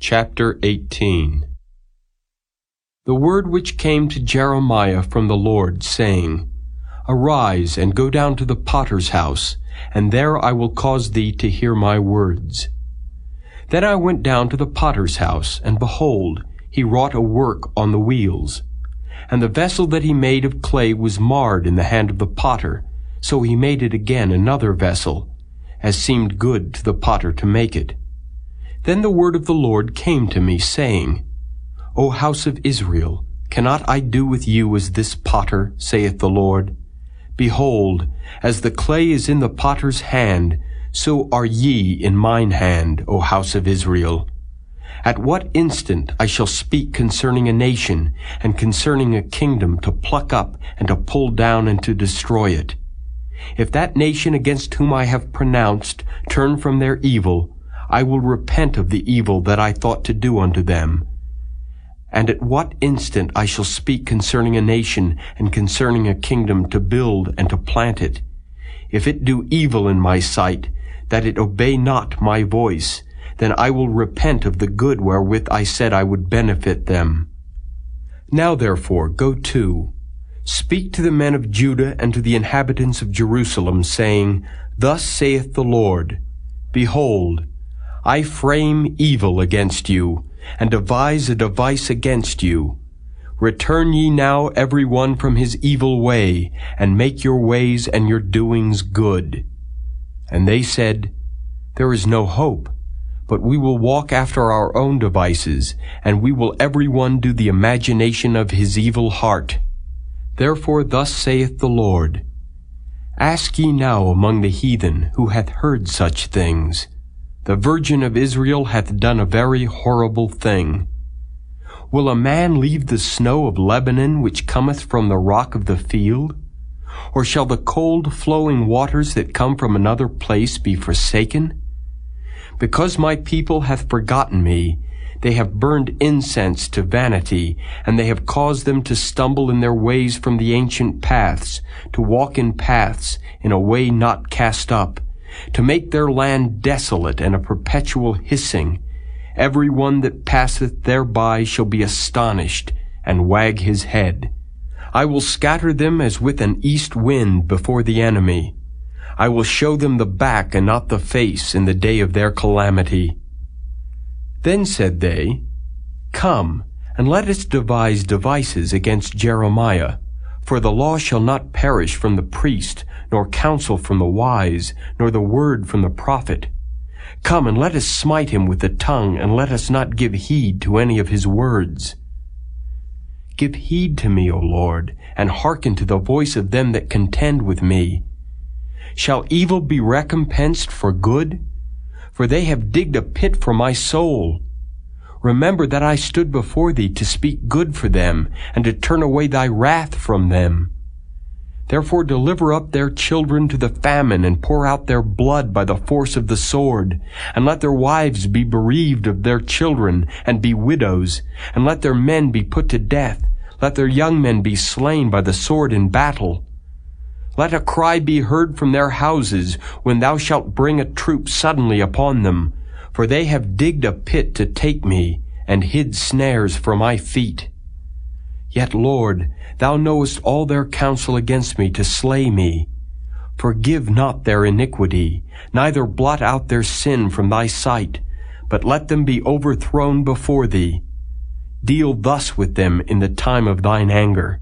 Chapter 18. The word which came to Jeremiah from the Lord, saying, Arise, and go down to the potter's house, and there I will cause thee to hear my words. Then I went down to the potter's house, and behold, he wrought a work on the wheels. And the vessel that he made of clay was marred in the hand of the potter, so he made it again another vessel, as seemed good to the potter to make it. Then the word of the Lord came to me, saying, O house of Israel, cannot I do with you as this potter, saith the Lord? Behold, as the clay is in the potter's hand, so are ye in mine hand, O house of Israel. At what instant I shall speak concerning a nation, and concerning a kingdom, to pluck up, and to pull down, and to destroy it. If that nation against whom I have pronounced turn from their evil, I will repent of the evil that I thought to do unto them. And at what instant I shall speak concerning a nation and concerning a kingdom, to build and to plant it. If it do evil in my sight, that it obey not my voice, then I will repent of the good wherewith I said I would benefit them. Now therefore go to, speak to the men of Judah and to the inhabitants of Jerusalem, saying, Thus saith the Lord, Behold, I frame evil against you, and devise a device against you. Return ye now every one from his evil way, and make your ways and your doings good. And they said, There is no hope, but we will walk after our own devices, and we will every one do the imagination of his evil heart. Therefore thus saith the Lord, Ask ye now among the heathen, who hath heard such things. The Virgin of Israel hath done a very horrible thing. Will a man leave the snow of Lebanon, which cometh from the rock of the field? Or shall the cold flowing waters that come from another place be forsaken? Because my people hath forgotten me, they have burned incense to vanity, and they have caused them to stumble in their ways from the ancient paths, to walk in paths in a way not cast up, to make their land desolate and a perpetual hissing. Every one that passeth thereby shall be astonished, and wag his head. I will scatter them as with an east wind before the enemy. I will show them the back and not the face in the day of their calamity. Then said they, Come, and let us devise devices against Jeremiah. For the law shall not perish from the priest, nor counsel from the wise, nor the word from the prophet. Come, and let us smite him with the tongue, and let us not give heed to any of his words. Give heed to me, O Lord, and hearken to the voice of them that contend with me. Shall evil be recompensed for good? For they have digged a pit for my soul. Remember that I stood before thee to speak good for them, and to turn away thy wrath from them. Therefore deliver up their children to the famine, and pour out their blood by the force of the sword. And let their wives be bereaved of their children, and be widows. And let their men be put to death. Let their young men be slain by the sword in battle. Let a cry be heard from their houses, when thou shalt bring a troop suddenly upon them. For they have digged a pit to take me, and hid snares for my feet. Yet, Lord, thou knowest all their counsel against me to slay me. Forgive not their iniquity, neither blot out their sin from thy sight, but let them be overthrown before thee. Deal thus with them in the time of thine anger.